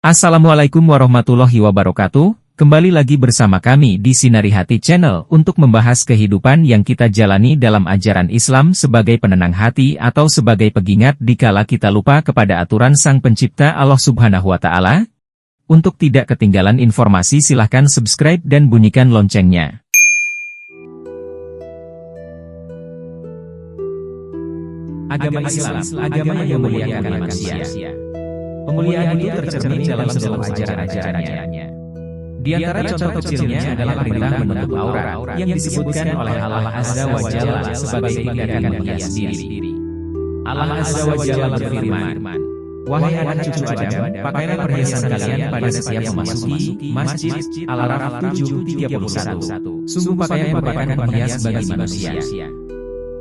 Assalamualaikum warahmatullahi wabarakatuh, kembali lagi bersama kami di Sinari Hati Channel untuk membahas kehidupan yang kita jalani dalam ajaran Islam sebagai penenang hati atau sebagai pengingat dikala kita lupa kepada aturan Sang Pencipta Allah Subhanahu wa Ta'ala. Untuk tidak ketinggalan informasi silahkan subscribe dan bunyikan loncengnya. Agama Islam, agama yang memuliakan manusia. Pemuliaan itu tercermin dalam seluruh ajaran-ajarannya. Di antara contoh kecilnya adalah perintah menutup aurat yang disebutkan oleh Allah Azza wa Jalla sebagai tindakan mulia sendiri. Allah Azza wa Jalla berfirman, "Wahai anak cucu Adam, pakailah perhiasan kalian pada setiap memasuki masjid." Al-Araf 7:31. Sungguh pakaian merupakan penghias bagi manusia.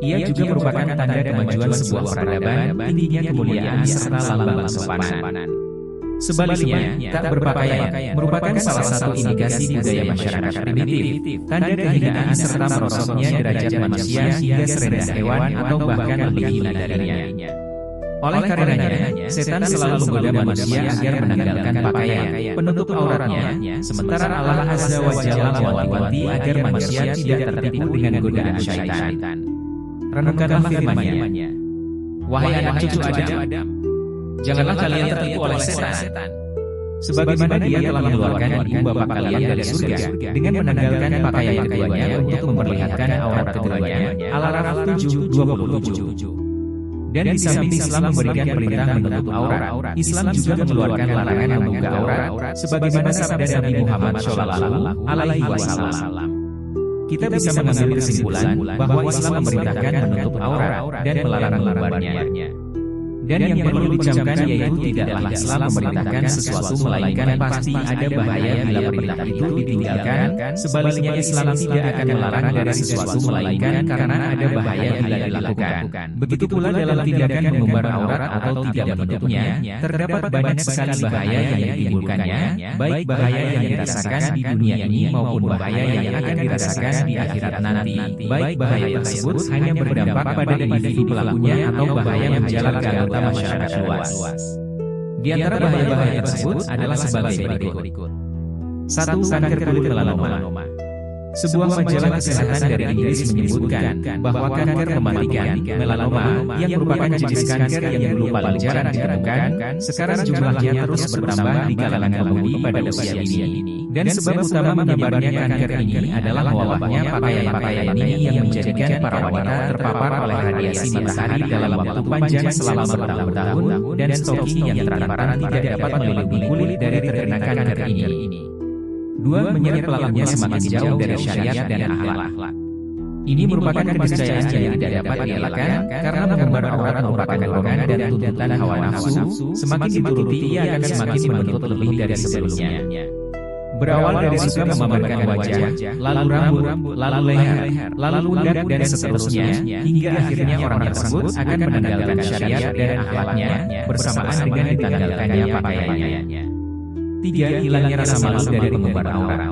Ia juga merupakan tanda kemajuan sebuah peradaban, tingginya kemuliaan serta lambang kesopanan. Sebaliknya, tak berpakaian merupakan salah satu indikasi budaya masyarakat primitif, tanda kehinaan serta merosotnya derajat manusia hingga serendah hewan atau bahkan lebih hina darinya. Oleh karenanya, setan selalu menggoda manusia agar menanggalkan pakaian penutup auratnya, sementara Allah Azza wa Jalla mewanti-wanti agar manusia tidak tertipu dengan godaan syaitan. Renungkanlah firman-Nya. Wahai anak cucu Adam, janganlah kalian tertipu oleh setan. Sebagaimana dia telah mengeluarkan ibu bapak kalian dari surga dengan menanggalkan pakaian keduanya untuk memperlihatkan aurat keduanya. Al-Araf 7:27. Dan di samping Islam memberikan perintah menutup aurat, Islam juga mengeluarkan larangan membuka aurat, sebagaimana sabda Nabi Muhammad SAW. Kita bisa mengambil kesimpulan bahwa Islam memerintahkan menutup aurat dan melarang membubarnya. Dan yang perlu dicamkan yaitu tidaklah Islam memerintahkan sesuatu melainkan pasti ada bahaya bila perintah itu ditinggalkan. Sebaliknya Islam tidak akan melarang dari sesuatu melainkan karena ada bahaya bila dilakukan. Begitu pula dalam tindakan mengumbar aurat atau tidak menutupnya, terdapat banyak sekali bahaya yang ditimbulkannya, baik bahaya yang dirasakan di dunia ini maupun bahaya yang akan dirasakan di akhirat nanti. Baik bahaya tersebut hanya berdampak pada individu pelakunya atau bahaya menjalar ke masyarakat luas. Di antara bahaya-bahaya tersebut adalah sebagai berikut. 1. Kanker kulit melanoma. Sebuah majalah kesehatan dari Inggris menyebutkan bahwa kanker mematikan melanoma yang merupakan jenis kanker yang dulu paling jarang ditemukan, sekarang jumlahnya terus bertambah di kalangan penghuni pada usia dini. Dan sebab utama menyebarnya kanker ini adalah wabahnya pakaian-pakaian ini yang menjadikan para wanita terpapar oleh radiasi matahari dalam waktu panjang selama bertahun-tahun, dan stocking yang transparan tidak dapat melindungi kulit dari terkena kanker ini. 2. Menyeret pelakunya semakin jauh dari syariat dan akhlak. Ini merupakan keniscayaan yang tidak dapat dielakkan, karena mengumbar aurat merupakan dorongan dan tuntutan hawa nafsu. Semakin dituruti ia akan semakin menuntut lebih dari sebelumnya. Berawal dari suka memamerkan wajah, lalu rambut, lalu leher, lalu pundak dan seterusnya, hingga akhirnya orang tersebut akan menanggalkan syariat dan akhlaknya, bersamaan dengan ditanggalkannya pakaiannya. 3. Hilangnya rasa malu dari pengumbar aurat.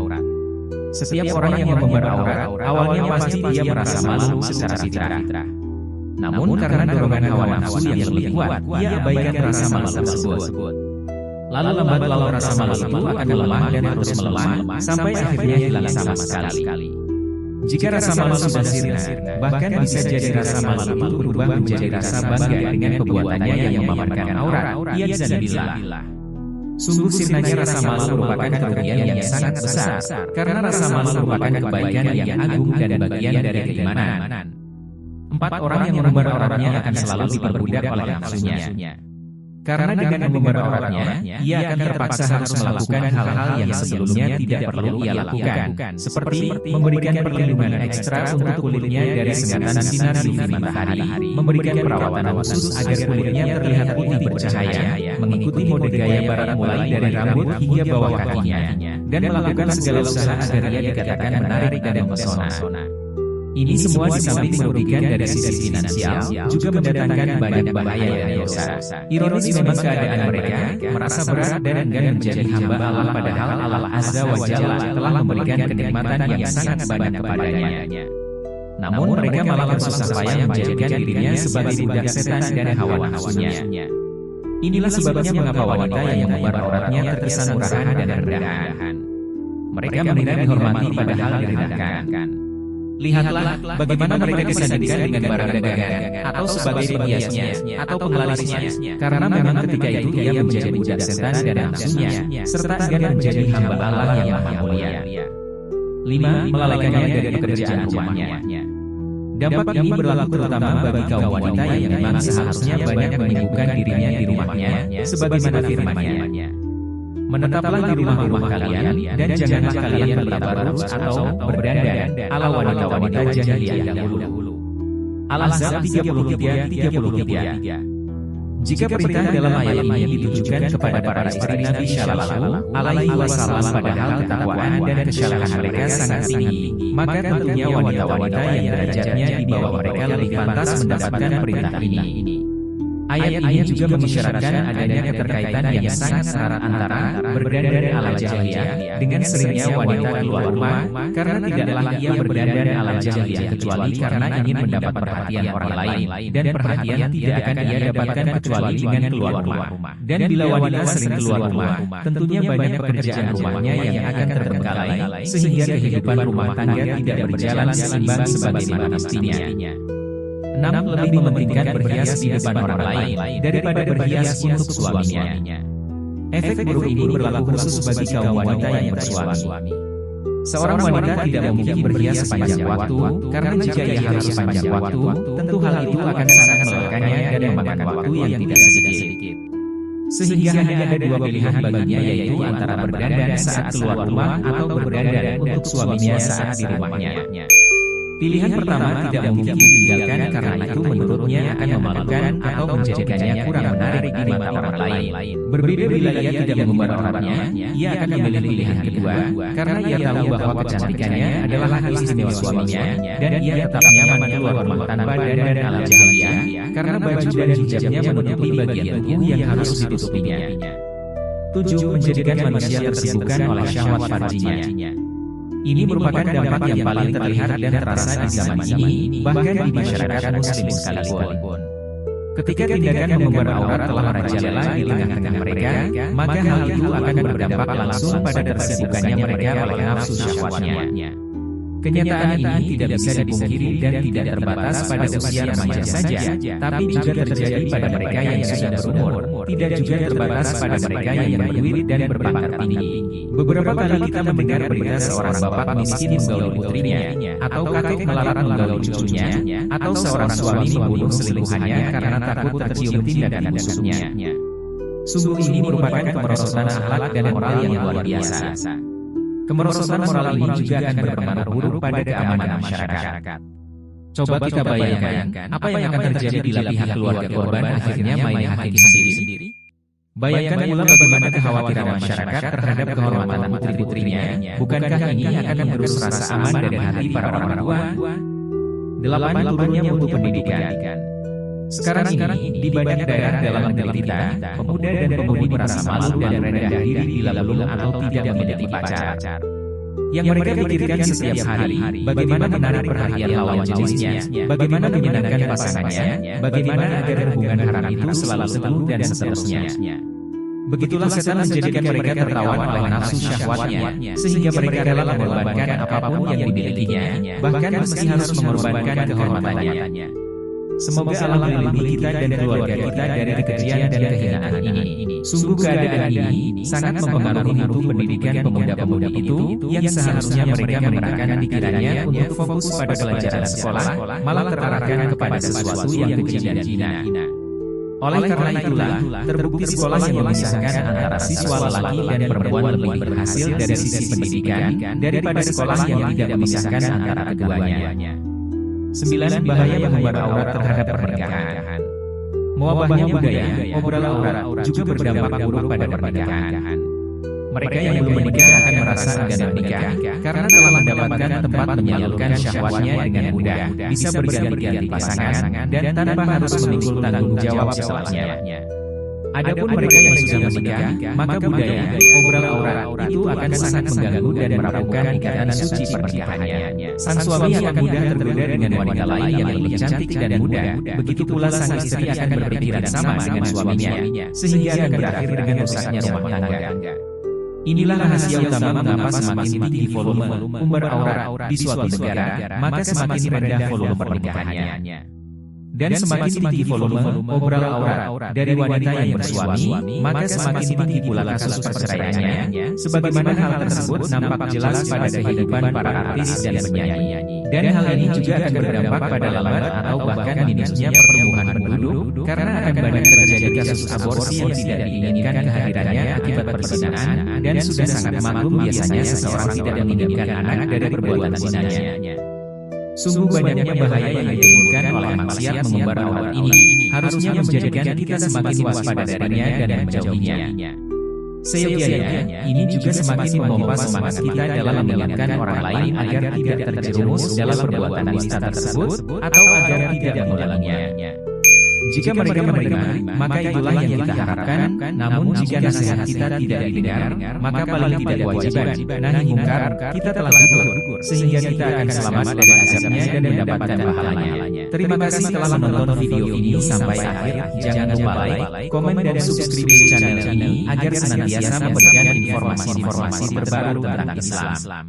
Setiap orang yang mengumbar aurat, awalnya pasti dia merasa malu secara fitrah. Namun karena dorongan hawa nafsu yang lebih kuat, ia abaikan rasa malu tersebut. Lalu lambat laun rasa malu itu akan melemah dan terus melemah, sampai akhirnya hilang sama sekali. Jika rasa malu sudah sirna, bahkan bisa jadi rasa malu itu berubah menjadi rasa bangga dengan perbuatannya yang memamerkan aurat. Iyadzabillah. Sungguh sirnanya rasa malu merupakan kerugian yang sangat besar, karena rasa malu merupakan kebaikan yang agung dan bagian dari keimanan. 4. Orang yang mengumbar auratnya akan selalu diperbudak oleh nafsunya. Karena dengan mengumbar auratnya, ia akan terpaksa harus melakukan hal-hal yang sebelumnya tidak perlu ia lakukan, seperti memberikan perlindungan ekstra untuk kulitnya dari sengatan sinar UV matahari, memberikan perawatan khusus agar kulitnya terlihat putih bercahaya, mengikuti mode gaya barat mulai dari rambut hingga bawah kakinya, dan melakukan segala usaha agar ia dikatakan menarik dan mempesona. Ini semua di samping merugikan dari sisi finansial, juga mendatangkan banyak bahaya dan dosa. Ironis memang keadaan mereka merasa berat dan enggan menjadi hamba Allah, padahal Allah Azza wa Jalla telah memberikan kenikmatan yang sangat banyak kepadanya. Namun mereka malah bersusah payah menjadikan dirinya sebagai budak setan dan hawa nafsunya. Inilah sebabnya mengapa wanita yang mengumbar auratnya terkesan murahan dan rendahan. Mereka mengira dihormati padahal direndahkan. Lihatlah bagaimana mereka disandingkan dengan barang dagangan, atau sebagai penghiasnya, atau pengelalisnya, karena memang ketika itu ia menjadi budak setan dan nafsunya, serta enggan menjadi hamba Allah yang maha mulia. 5. Melalaikannya dari pekerjaan rumahnya. Dampak ini berlaku terutama bagi kaum wanita yang memang seharusnya banyak menyibukkan dirinya di rumahnya, sebagaimana firman-Nya. Menetaplah di rumah-rumah kalian, dan janganlah kalian bertabarus atau berdandan ala wanita-wanita jahiliyah dahulu. Al-Ahzab 33:33. Jika perintah dalam ayat ini ditujukan kepada para istri Nabi Shallallahu alaihi wasallam padahal ketakwaan dan kesyalahan mereka sangat tinggi, maka tentunya wanita-wanita yang derajatnya di bawah mereka lebih pantas mendapatkan perintah ini. Ayat ini juga mengisyaratkan adanya keterkaitan yang sangat erat antara berdandan ala jahiliyah dengan seringnya wanita keluar rumah, karena tidaklah ia berdandan ala jahiliyah kecuali karena ingin mendapat perhatian orang lain, dan perhatian tidak akan ia dapatkan kecuali dengan keluar rumah. Dan bila wanita sering keluar rumah, tentunya banyak pekerjaan rumahnya yang akan terbengkalai, sehingga kehidupan rumah tangga tidak berjalan seimbang sebagaimana mestinya. 6. Lebih mementingkan berhias di depan orang lain daripada berhias untuk suaminya. Efek buruk ini berlaku khusus bagi kaum wanita yang bersuami. Seorang wanita tidak mungkin berhias sepanjang waktu, karena jika ia harus sepanjang waktu, tentu hal itu akan sangat melelahkannya dan memakan waktu yang tidak sedikit. Sehingga hanya ada dua pilihan baginya, yaitu antara berdandan saat keluar rumah atau berdandan untuk suaminya saat di rumahnya. Pilihan pertama tidak mungkin ditinggalkan karena itu menurutnya akan memalukan atau menjadikannya kurang menarik di mata orang lain. Berbeda bila ia tidak mengumbar auratnya, ia akan memilih pilihan kedua, karena ia tahu bahwa kecantikannya adalah hak istimewa suaminya, dan ia tetap nyaman keluar rumah tanpa dandan ala jahiliyah, karena baju dan hijabnya menutupi bagian tubuh yang harus ditutupinya. 7. Menjadikan manusia tersibukkan oleh syahwat farjinya. Ini merupakan dampak yang paling terlihat dan terasa di zaman ini, bahkan di masyarakat muslim sekalipun. Ketika tindakan mengumbar aurat telah merajalela di tengah-tengah mereka, maka hal itu akan berdampak langsung pada tersibukannya mereka oleh nafsu syahwatnya. Kenyataan ini tidak bisa dipungkiri dan tidak terbatas pada usia remaja saja, tapi juga terjadi pada mereka yang sudah berumur, tidak juga terbatas pada mereka yang berduit dan berpangkat tinggi. Beberapa kali kita mendengar berita seorang bapak miskin menggauli putrinya, atau kakek melarang menggauli cucunya, atau seorang suami membunuh selingkuhannya karena takut tercium tindakan busuknya. Sungguh ini merupakan kemerosotan akhlak dan moral yang luar biasa. Kemerosotan moral ini juga akan berpengaruh buruk pada keamanan masyarakat. Coba kita bayangkan, apa yang akan terjadi bila pihak keluarga korban akhirnya main hakim sendiri. Bayangkan pula bagaimana kekhawatiran masyarakat terhadap kehormatan putri-putrinya. Bukankah ini akan merusak rasa aman dan hati para orang tua? 8. Turunnya mutu pendidikan. Sekarang ini, di banyak daerah dalam negeri kita, pemuda dan pemudi merasa malu dan rendah diri bila belum atau tidak memiliki pacar. Yang mereka pikirkan setiap hari, bagaimana menarik perhatian lawan jenisnya, bagaimana menyenangkan pasangannya, bagaimana agar hubungan haram itu selalu seru dan seterusnya. Begitulah setan menjadikan mereka tertawan oleh nafsu syahwatnya, sehingga mereka rela mengorbankan apapun yang dimilikinya, bahkan meski harus mengorbankan kehormatannya. Semoga Allah melindungi kita dan keluarga kita dari kekejian dan kehinaan ini. Sungguh keadaan ini sangat mempengaruhi mutu pendidikan pemuda-pemudi itu, yang seharusnya mereka mengerahkan pikirannya untuk fokus pada pelajaran sekolah, malah terarahkan kepada sesuatu yang keji dan hina. Oleh karena itulah, terbukti sekolah yang memisahkan antara siswa lelaki dan perempuan lebih berhasil dari sisi pendidikan daripada sekolah yang tidak memisahkan antara keduanya. 9. Bahaya mengumbar aurat terhadap pernikahan. Mewabahnya budaya obral aurat juga berdampak buruk pada pernikahan. Mereka yang belum menikah akan merasa enggan menikah karena telah mendapatkan tempat menyalurkan syahwatnya dengan mudah, bisa berganti-ganti pasangan, dan tanpa harus memikul tanggung jawab setelahnya. Adapun mereka yang sudah menikah, maka budaya obral aurat itu akan sangat mengganggu dan merapuhkan ikatan suci pernikahannya. Sang suami akan mudah tergoda dengan wanita lain yang lebih cantik dan muda, begitu pula sang istri akan berpikiran sama dengan suaminya, sehingga akan berakhir dengan rusaknya rumah tangga. Inilah rahasia utama mengapa semakin tinggi volume umbar aurat di suatu negara, maka semakin rendah volume pernikahannya. Dan semakin tinggi volume obral aurat dari wanita yang bersuami, maka semakin tinggi pula kasus perceraiannya, sebagaimana hal tersebut nampak jelas pada kehidupan para artis dan penyanyi. Dan hal ini juga akan berdampak pada lambat atau bahkan minusnya pertumbuhan penduduk, karena akan banyak terjadi kasus aborsi yang tidak diinginkan kehadirannya akibat perzinahan, dan sudah sangat maklum biasanya seseorang tidak menginginkan anak dari perbuatan zinanya. Sungguh banyaknya bahaya yang ditimbulkan oleh maksiat mengumbar aurat ini, harusnya menjadikan kita semakin waspada darinya dan menjauhinya. Seyogyanya, ini juga semakin memompa semangat kita dalam mengingatkan orang lain agar tidak terjerumus dalam perbuatan nista tersebut, atau agar tidak mengulanginya. Jika mereka menerima, maka itulah yang kita harapkan, namun jika nasihat kita tidak didengar, maka paling tidak kewajiban nahi mungkar, kita telah gugur, sehingga kita akan selamat dari azabnya dan mendapatkan pahalanya. Terima kasih telah menonton video ini sampai akhir, jangan lupa like, komen dan subscribe channel ini, agar senantiasa memberikan informasi-informasi terbaru tentang Islam.